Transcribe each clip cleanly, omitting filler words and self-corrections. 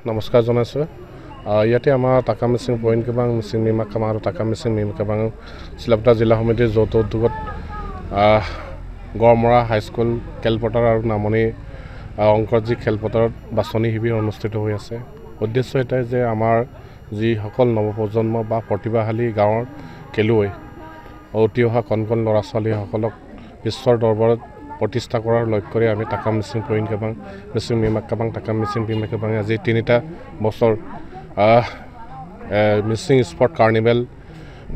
নমস্কাৰ জনাইছোঁ ইয়াতে আমাৰ টাকা মিচিং পইণ্ট কেবাং মিচিং মিমা কামাং আৰু টাকা মিচিং মিমা কামাং চিলাপতা জিলা সমিতিৰ যৌথ উদ্যোগত গড়মৰা হাইস্কুল খেলপথাৰ আৰু নামনি অংকৰজী খেলপথাৰত বাছনি শিবিৰ অনুষ্ঠিত হৈ আছে উদ্দেশ্য এটাই যে আমাৰ যিসকল নৱপ্ৰজন্ম বা প্ৰতিভাশালী গাঁৱৰ খেলুৱৈ উঠি অহা কণ কণ ল'ৰা ছোৱালীসকলক বিশ্বৰ দৰবাৰত প্ৰতিষ্ঠা কৰাৰ লক্ষ্যৰে আমি টাকা মিচিং পইণ্ট কেবাং মিচিং মিমা কামাং টাকা মিচিং মিমা কামাং আজি 3টা বছৰ মিচিং স্পৰ্ট কাৰ্নিভেল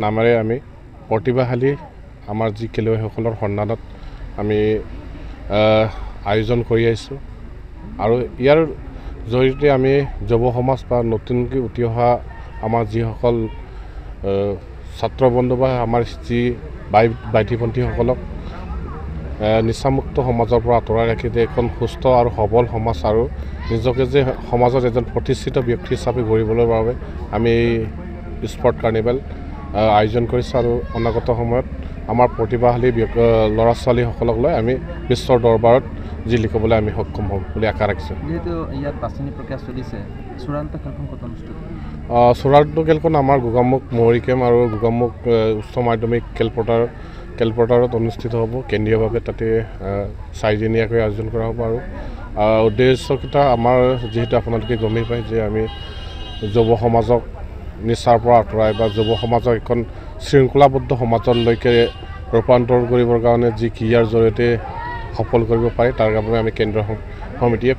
নামেৰে আমি প্ৰতিভাশালী আমাৰ যি খেলুৱৈসকলৰ সন্মানত আমি আয়োজন কৰি আহিছোঁ আৰু ইয়াৰ জৰিয়তে আমি যুৱ সমাজ বা নতুনকৈ উঠি অহা আমাৰ যিসকল ছাত্ৰ বন্ধু বা আমাৰ যি ভাইটি ভণ্টিসকলক নিচামুক্ত সমাজৰ পৰা আঁতৰাই ৰাখি দিয়ে এখন সুস্থ আৰু সবল সমাজ আৰু নিজকে যে সমাজত এজন প্ৰতিষ্ঠিত ব্যক্তি হিচাপে গঢ়িবলৈ বাবে আমি স্পৰ্ট কাৰ্নিভেল আয়োজন কৰিছোঁ আৰু অনাগত সময়ত আমাৰ প্ৰতিভাশালী ল'ৰা ছোৱালীসকলক লৈ আমি বিশ্বৰ দৰবাৰত জিলিকিবলৈ আমি সক্ষম হ'ম বুলি আশা ৰাখিছোঁ যেহেতু ইয়াত বাছনি প্ৰক্ৰিয়া চলিছে চূড়ান্ত খেলখন ক'ত অনুষ্ঠিত চূড়ান্ত খেলখন আমাৰ গোগামুখ মহৰী কেম্প আৰু গোগামুখ উচ্চ মাধ্যমিক খেলপথাৰত অনুষ্ঠিত হ'ব কেন্দ্ৰীয়ভাৱে তাতে 4দিনীয়াকৈ আয়োজন কৰা হ'ব আৰু উদ্দেশ্যকেইটা আমাৰ যিহেতু আপোনালোকে গমেই পায় যে আমি যুৱ সমাজক নিচাৰ পৰা আঁতৰাই বা যুৱ সমাজক এখন শৃংখলাবদ্ধ সমাজলৈকে ৰূপান্তৰ কৰিবৰ কাৰণে যি ক্ৰীড়াৰ জৰিয়তে সফল কৰিব পাৰে তাৰ বাবে আমি কেন্দ্ৰীয় সমিতিয়ে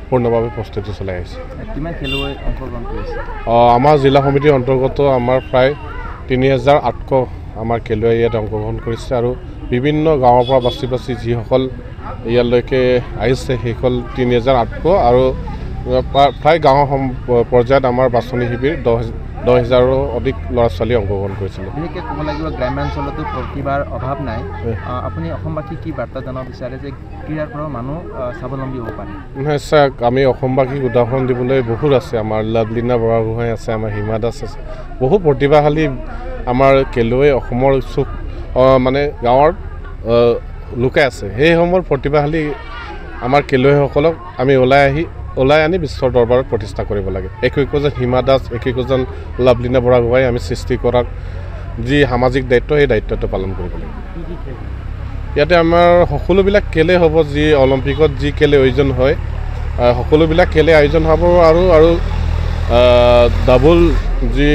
পূৰ্ণভাৱে প্ৰস্তুতি চলাই আহিছে কিমান খেলুৱৈ অংশগ্ৰহণ কৰিছে আমাৰ জিলা সমিতিৰ অন্তৰ্গত আমাৰ প্ৰায় 3800 আমাৰ খেলুৱৈ ইয়াত অংশগ্ৰহণ কৰিছে আৰু বিভিন্ন গাঁৱৰ পৰা বাছি যিসকল ইয়ালৈকে আহিছে সেইসকল 3800 আৰু প্ৰায় গাঁৱৰ পৰ্যায়ত আমাৰ বাছনি শিবিৰ 10,000ৰো অধিক ল'ৰা ছোৱালী অংশগ্ৰহণ কৰিছিলে বিশেষকৈ ক'ব লাগিব গ্ৰাম্যাঞ্চলতো প্ৰতিভাৰ অভাৱ নাই আপুনি অসমবাসীক কি বাৰ্তা জনাব বিচাৰে যে ক্ৰীড়াৰ পৰা মানুহ স্বাৱলম্বী হ'ব পাৰে নিশ্চয় আমি অসমবাসীক উদাহৰণ দিবলৈ বহুত আছে আমাৰ লাভলীনা বৰাগোহাঁই আছে আমাৰ হিমা দাস আছে বহু প্ৰতিভাশালী আমাৰ খেলুৱৈ অসমৰ উৎসুক মানে গাঁৱৰ লোকে আছে সেই সময়ৰ প্ৰতিভাশালী আমাৰ খেলুৱৈসকলক আমি ওলাই আনি বিশ্বৰ দৰবাৰত প্ৰতিষ্ঠা কৰিব লাগে একোজন হিমা দাস একোজন লাভলীনা বৰাগোহাঁই আমি সৃষ্টি কৰাৰ যি সামাজিক দায়িত্ব সেই দায়িত্বটো পালন কৰিব লাগে ইয়াতে আমাৰ সকলোবিলাক খেলে হ'ব যি অলিম্পিকত যি খেলে আয়োজন হয় সকলোবিলাক খেলে আয়োজন হ'ব আৰু ডাবল যি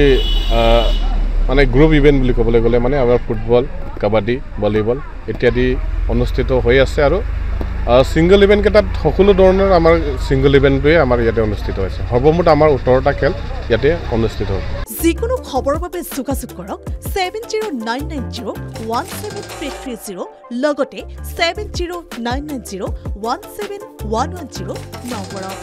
মানে গ্ৰুপ ইভেণ্ট বুলি ক'বলৈ গ'লে মানে আমাৰ ফুটবল কাবাডী ভলীবল ইত্যাদি অনুষ্ঠিত হৈ আছে আৰু ছিংগল ইভেণ্ট কেইটাত সকলো ধৰণৰ আমাৰ ছিংগল ইভেণ্টটোৱে আমাৰ ইয়াতে অনুষ্ঠিত হৈছে সৰ্বমুঠ আমাৰ 18টা খেল ইয়াতে অনুষ্ঠিত হ'ব যিকোনো খবৰৰ বাবে যোগাযোগ কৰক 7099017330 লগতে 7099017110 নম্বৰত